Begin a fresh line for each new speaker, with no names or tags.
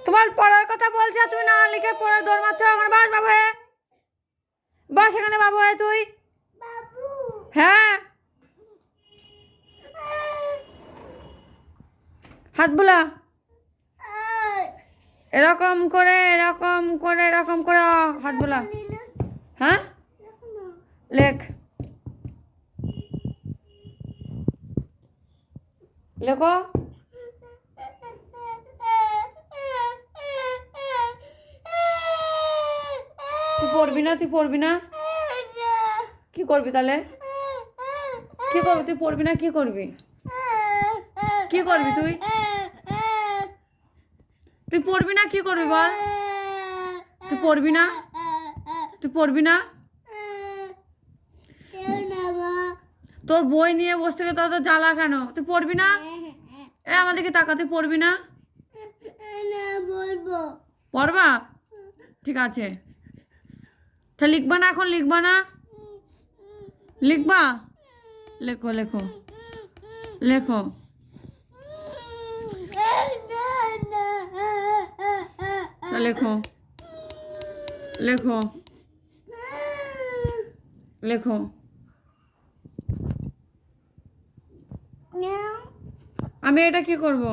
তোমার পড়ার কথা বলছে, তুমি না লিখে পড়ে দৌড় মারছো। ওখানে বস বাবু হয়ে, বস এখানে বাবু হয়ে তুই। হ্যাঁ, হাত বুলা, এরকম করে এরকম করে এরকম করে হাত বুলা। হ্যাঁ, লেখ, লেখো। তুই পড়বি না, তুই পড়বি না, কি করবি তাহলে? কি করবি তুই? পড়বি না, কি করবি? কি করবি তুই? তুই পড়বি না, কি করবি বল? তুই পড়বি না, তুই পড়বি না? তোর বই নিয়ে বসে থেকে তোর তো জ্বালা কেন? তুই পড়বি না? এ আমাদেরকে টাকা, তুই পড়বি না? পড়বা, ঠিক আছে। তা লিখবা না, এখন লিখবা না? লিখবা, লেখো লেখো লেখো। লেখো লেখো লেখো। আমি এটা কি করব?